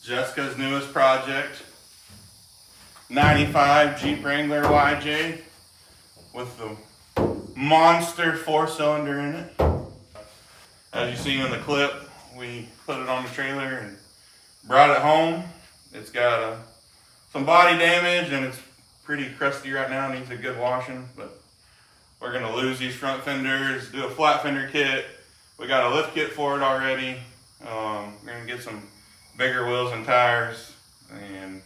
Jessica's newest project, 95 Jeep Wrangler YJ with the monster 4-cylinder in it. As you see in the clip, we put it on the trailer and brought it home. It's got some body damage and it's pretty crusty right now, needs a good washing, but we're gonna lose these front fenders, do a flat fender kit. We got a lift kit for it already. We're gonna get some bigger wheels and tires and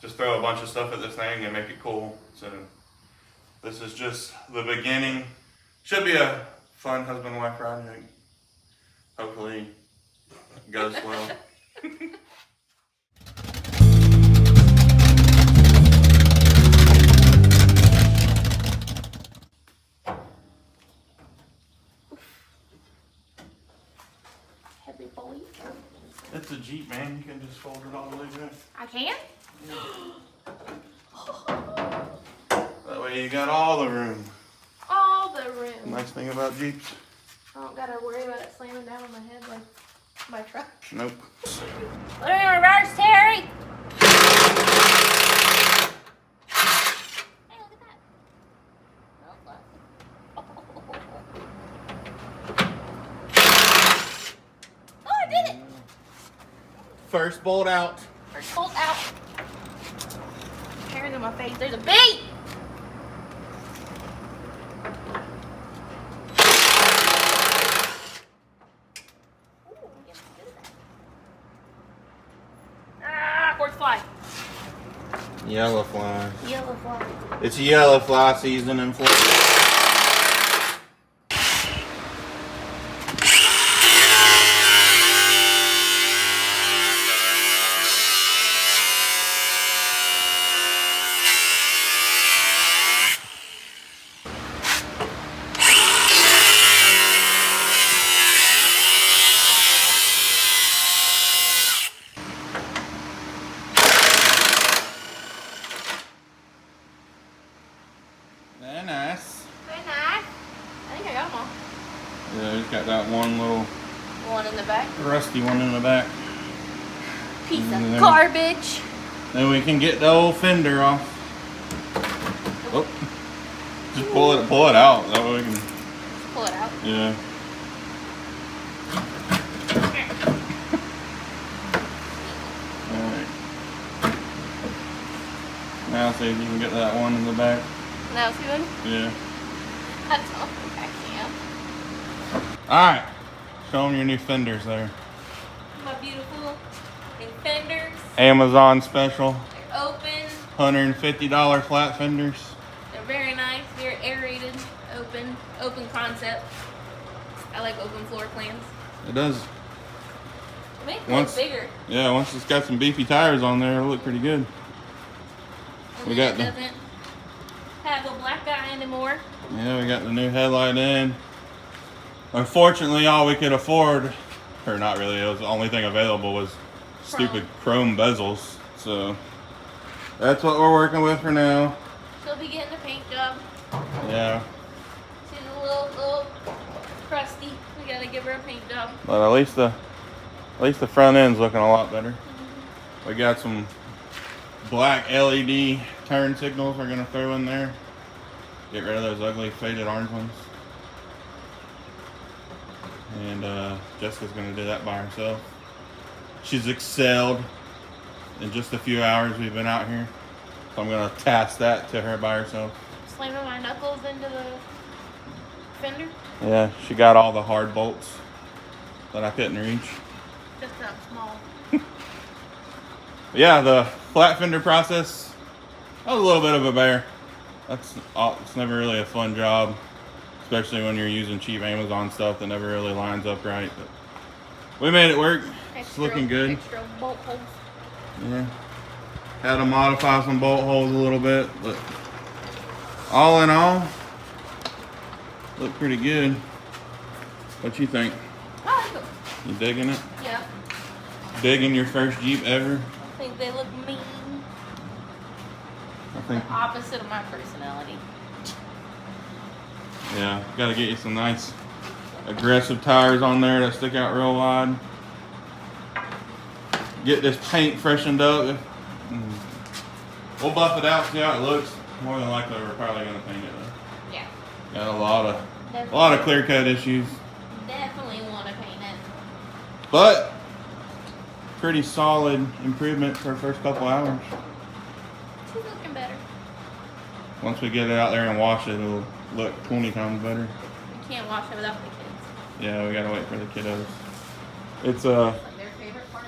just throw a bunch of stuff at this thing and make it cool. So this is just the beginning. Should be a fun husband-wife project. Hopefully it goes well. Heavy boy. It's a Jeep, man. You can just fold it all the way back. I can? That way you got all the room. All the room. Nice thing about Jeeps. I don't gotta worry about it slamming down on my head like my truck. Nope. Put it in reverse, Terry! Hey, look at that. Oh, I did it! First bolt out. First bolt out. Tearing in my face. There's a bee! Fourth fly. Yellow fly. Yellow fly. It's yellow fly season in Florida. Very nice. Very nice. I think I got them all. Yeah, he's got that one little One in the back. rusty one in the back. Piece of And then- garbage. Then we can get the old fender off. Oh. Just pull it out. That way we can. Pull it out. Yeah. Alright. Now see if you can get that one in the back. Now it's good? Yeah. I don't think I can. Alright. Show them your new fenders there. My beautiful new fenders. Amazon special. They're open. $150 flat fenders. They're very nice. Very aerated. Open concept. I like open floor plans. It does. It makes it Once- look bigger. Yeah, once it's got some beefy tires on there, it'll look pretty good. And We then got it the- doesn't have a black eye anymore. Yeah, we got the new headlight in. Unfortunately, all we could afford, or not really, it was the only thing available was stupid chrome bezels. So that's what we're working with for now. She'll be getting a paint job. Yeah, She's a little crusty. We gotta give her a paint job. but at least the front end's looking a lot better. We got some black LED turn signals we're gonna throw in there. Get rid of those ugly faded orange ones. And Jessica's gonna do that by herself. She's excelled in just a few hours we've been out here. So I'm gonna task that to her by herself. Slamming my knuckles into the fender. Yeah, she got all the hard bolts that I couldn't reach. Just that small. But yeah, the flat fender process, that was a little bit of a bear. It's never really a fun job, especially when you're using cheap Amazon stuff that never really lines up right. But we made it work. It's looking good. Extra bolt holes. Yeah. Had to modify some bolt holes a little bit, but all in all, look pretty good. What you think? I like them. You digging it? Yeah. Digging your first Jeep ever? I think they look mean. I think. The opposite of my personality. Yeah, gotta get you some nice aggressive tires on there that stick out real wide. Get this paint freshened up. We'll buff it out, see how it looks. More than likely, we're probably gonna paint it though. Yeah. Got a lot of clear cut issues. Definitely want to paint it. But pretty solid improvement for the first couple hours. She's looking better. Once we get it out there and wash it, it'll look 20 times better. We can't wash it without the kids. Yeah, we gotta wait for the kiddos. It's Like their favorite part.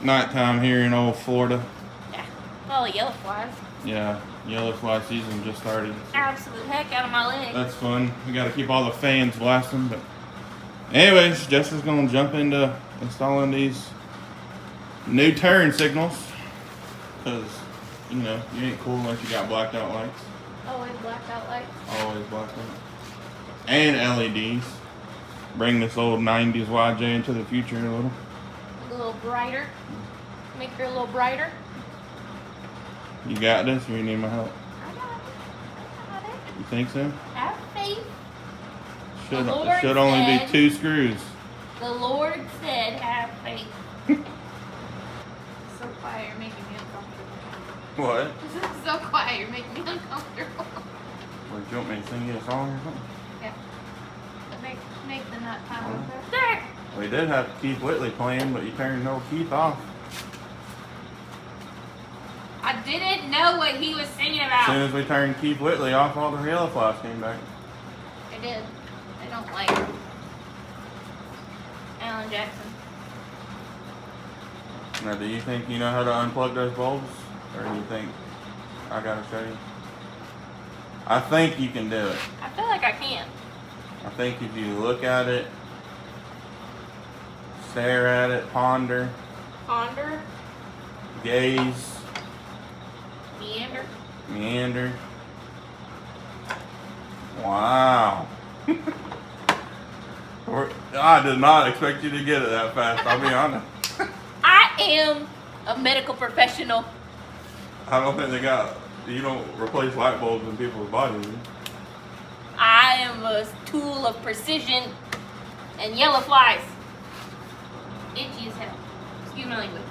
nighttime here in old Florida. Yeah. Oh, yellow flies. Yeah, yellow fly season just started. Absolute heck out of my leg. That's fun. We gotta keep all the fans blasting, but anyways, Jess is gonna jump into installing these new turn signals. Cause, you know, you ain't cool unless you got blacked out lights. Always blacked out lights. Always blacked out. And LEDs. Bring this old 90s YJ into the future a little. A little brighter. Make her a little brighter. You got this, or you need my help? I got it. I got it. You think so? Have faith. Should, The Lord should only be said- 2 screws. The Lord said, have faith. So quiet, you're making me uncomfortable. What? This is so quiet, you're making me uncomfortable. What, you want me to sing you a song or something? Yeah. But make the nut time over there. We did have Keith Whitley playing, but you turned no Keith off. I didn't know what he was singing As about. soon as we turned Keith Whitley off, all the yellow flies came back. I did. I don't like Alan Jackson. Now, do you think you know how to unplug those bulbs? Or do you think I gotta show you? I think you can do it. I feel like I can. I think if you look at it, stare at it, ponder, Ponder. gaze, Meander. meander. Wow. I did not expect you to get it that fast, I'll be honest. I am a medical professional. I don't think you don't replace light bulbs in people's bodies. I am a tool of precision and yellow flies. Itchy as hell. Excuse my language.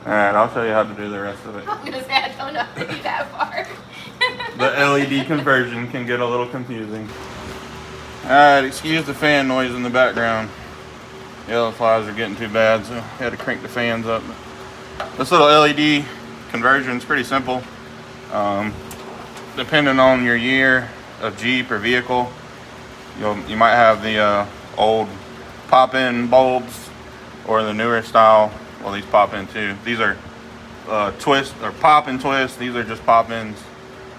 Alright, I'll show you how to do the rest of it. I'm gonna say I don't know how to do that part. The LED conversion can get a little confusing. Alright, excuse the fan noise in the background. Yellow flies are getting too bad, so I had to crank the fans up. This little LED conversion is pretty simple. Depending on your year of Jeep or vehicle, you might have the old pop-in bulbs or the newer style. Well, these pop in too. These are twist or pop and twist. These are just pop-ins,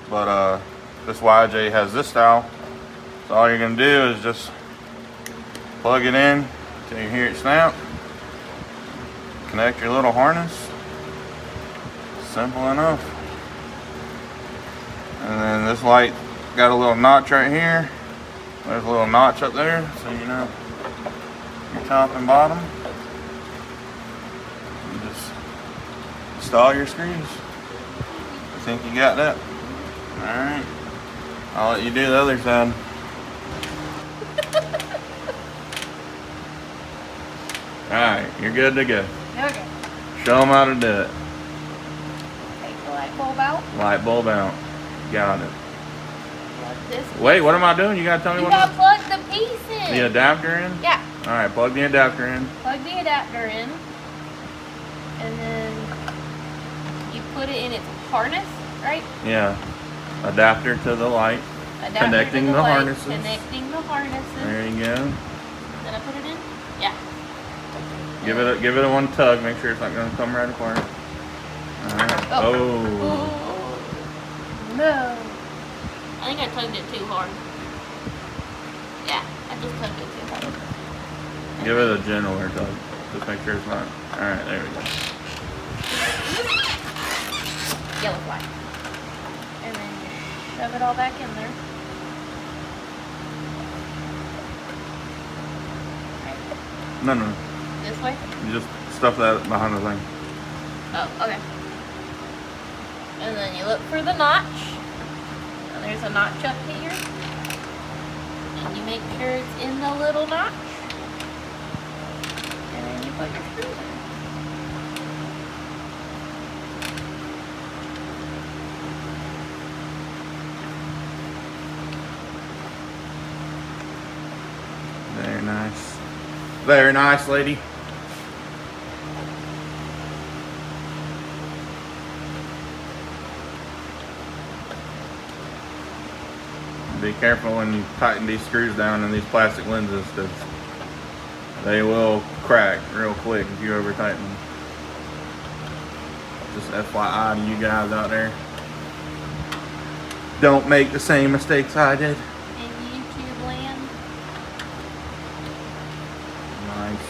but this YJ has this style. So all you're gonna do is just plug it in till you hear it snap. Connect your little harness. Simple enough. And then this light got a little notch right here. There's a little notch up there, so you know your top and bottom. You just install your screws. I think you got that. Alright. I'll let you do the other side. Alright, you're good to go. Okay. Show them how to do it. Take the light bulb out. Light bulb out. Got it. Plug this. Wait, what am I doing? You gotta tell me You what gotta plug the piece in. the adapter in? Yeah. Alright, plug the adapter in. Plug the adapter in. And then you put it in its harness, right? Yeah. Adapter to the light. Adapter Connecting to the light, harnesses. Connecting the harnesses. There you go. Did I put it in? Yeah. Give it a one tug. Make sure it's not gonna come right apart. Alright. Oh. Oh. No. I think I tugged it too hard. Yeah, I just tugged it too hard. Okay. Give it a gentler tug. Just make sure it's not. Alright, there we go. Yellow fly. And then you shove it all back in there. No, no. This way? You just stuff that behind the thing. Oh, okay. And then you look for the notch. And there's a notch up here. You make sure it's in the little notch. And then you put your screw in. Very nice. Very nice, lady. Be careful when you tighten these screws down in these plastic lenses, because they will crack real quick if you over tighten them. Just FYI to you guys out there. Don't make the same mistakes I did. In YouTube land. Nice.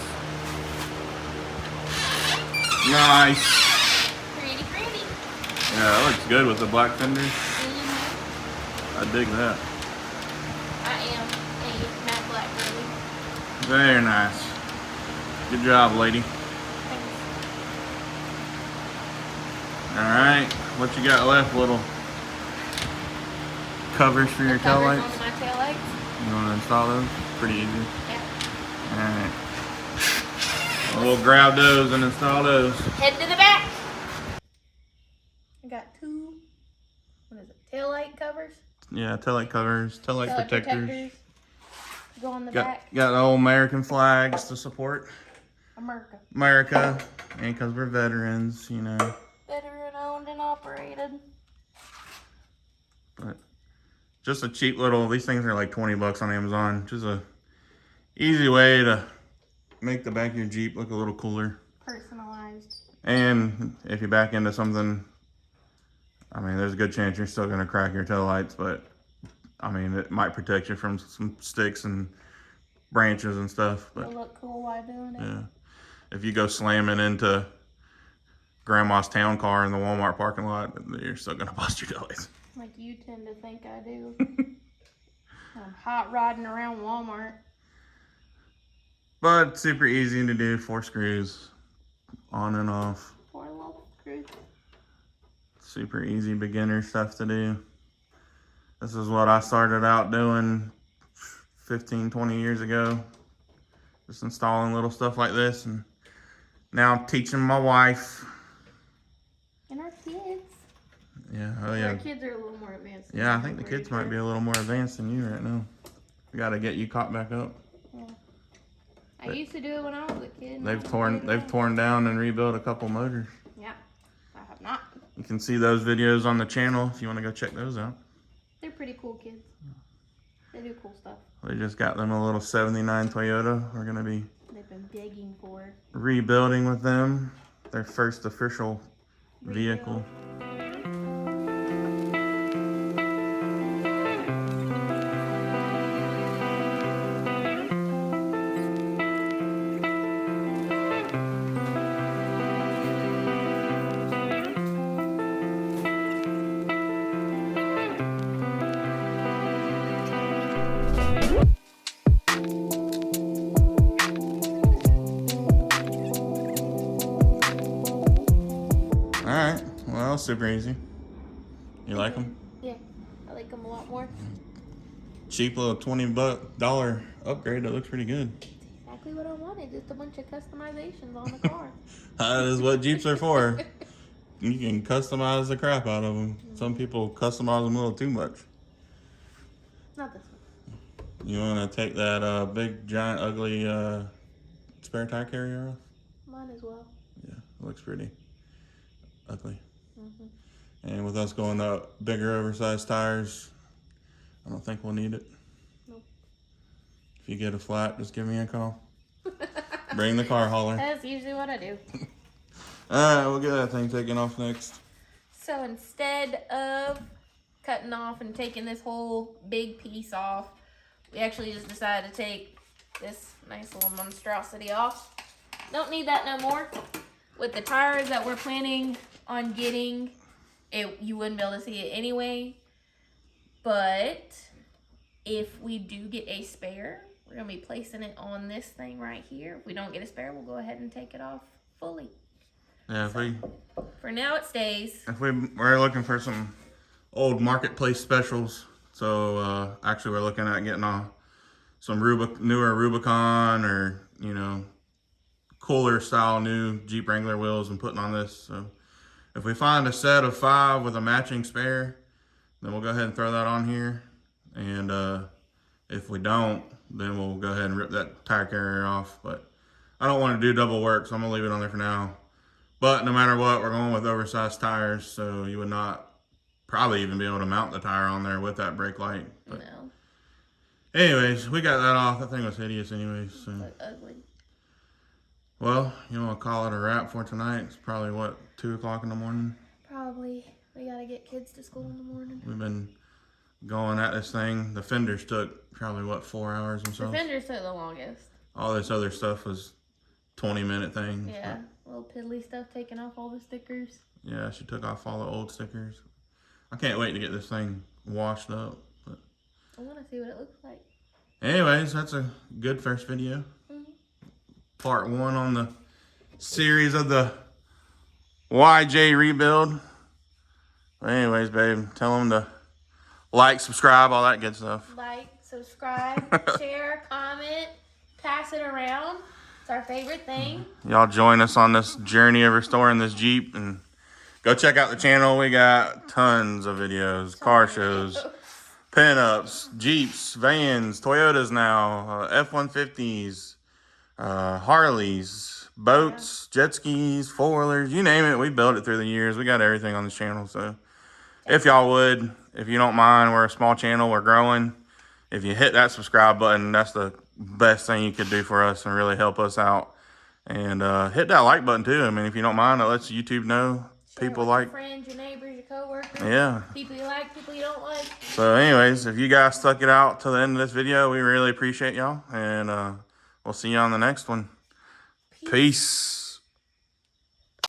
Nice. Pretty, pretty. Yeah, that looks good with the black fenders. I dig that. I am a matte black girly. Very nice. Good job, lady. Thanks. Alright, what you got left? Little covers for your tail Covers lights? on my tail lights. You want to install those? Pretty easy. Yeah. Alright. We'll grab those and install those. Head to the back. I got two, what is it, tail light covers? Yeah, tail light covers, tail light protectors. Go on the back. Got the old American flags to support America. and because we're veterans, you know. Veteran owned and operated. But just a cheap little, these things are like 20 bucks on Amazon. Just a easy way to make the back of your Jeep look a little cooler. Personalized. And if you back into something, I mean, there's a good chance you're still going to crack your tail lights, but I mean, it might protect you from some sticks and branches and stuff. But it'll look cool while doing it. yeah, if you go slamming into grandma's town car in the Walmart parking lot, you're still going to bust your tail lights. Like you tend to think I do. I'm hot rodding around Walmart. But super easy to do, 4 screws, on and off. 4 little screws. Super easy beginner stuff to do. This is what I started out doing 15, 20 years ago. Just installing little stuff like this, and now I'm teaching my wife. And our kids. Yeah, oh yeah. Our kids are a little more advanced. Yeah, I think the kids might be a little more advanced than you right now. We gotta get you caught back up. Yeah. I used to do it when I was a kid. They've torn down and rebuilt a couple motors. Yeah, I have not. You can see those videos on the channel if you want to go check those out. They're pretty cool kids. They do cool stuff. They just got them a little 79 Toyota. We're gonna be They've been begging for rebuilding with them. Their first official vehicle. Alright, well, super easy. You like them? Yeah, I like them a lot more. Cheap little $20 upgrade, that looks pretty good. Exactly what I wanted, just a bunch of customizations on the car. That is what Jeeps are for. You can customize the crap out of them. Some people customize them a little too much. Not this one. You want to take that big, giant, ugly spare tire carrier off? Mine as well. Yeah, it looks pretty ugly. Mm-hmm. And with us going up bigger, oversized tires, I don't think we'll need it. Nope. If you get a flat, just give me a call. Bring the car hauler. That's usually what I do. Alright, we'll get that thing taken off next. So instead of cutting off and taking this whole big piece off, we actually just decided to take this nice little monstrosity off. Don't need that no more. With the tires that we're planning on getting, you wouldn't be able to see it anyway. But if we do get a spare, we're going to be placing it on this thing right here. If we don't get a spare, we'll go ahead and take it off fully. Yeah, For now, it stays. we're looking for some old marketplace specials. So actually we're looking at getting some newer Rubicon or, you know, cooler style new Jeep Wrangler wheels and putting on this. So if we find a set of 5 with a matching spare, then we'll go ahead and throw that on here. And if we don't, then we'll go ahead and rip that tire carrier off. But I don't want to do double work, so I'm gonna leave it on there for now. But no matter what, we're going with oversized tires, so you would not probably even be able to mount the tire on there with that brake light. But No. anyways, we got that off. That thing was hideous anyways. So. Look ugly. Well, you want to call it a wrap for tonight? It's probably, what, 2 o'clock in the morning? Probably. We gotta get kids to school in the morning. We've been going at this thing. The fenders took probably, what, 4 hours The themselves? fenders took the longest. All this other stuff was 20-minute things. Yeah. Little piddly stuff, taking off all the stickers. Yeah, she took off all the old stickers. I can't wait to get this thing washed up. But I want to see what it looks like. anyways, that's a good first video. Part 1 on the series of the YJ rebuild. But anyways, babe, tell them to like, subscribe, all that good stuff. Like, subscribe, share, comment, pass it around. It's our favorite thing. Y'all join us on this journey of restoring this Jeep, and go check out the channel. We got tons of videos, car shows, pinups, Jeeps, vans, Toyotas now, F-150s, Harleys, boats, jet skis, 4-wheelers, you name it. We built it through the years. We got everything on this channel. So if y'all would, if you don't mind, we're a small channel. We're growing. If you hit that subscribe button, that's the best thing you could do for us and really help us out. And hit that like button too. I mean, if you don't mind, it lets YouTube know people with like. your friends, your neighbors, your coworkers. Yeah. People you like, people you don't like. So anyways, if you guys stuck it out to the end of this video, we really appreciate y'all. And we'll see you on the next one. Peace.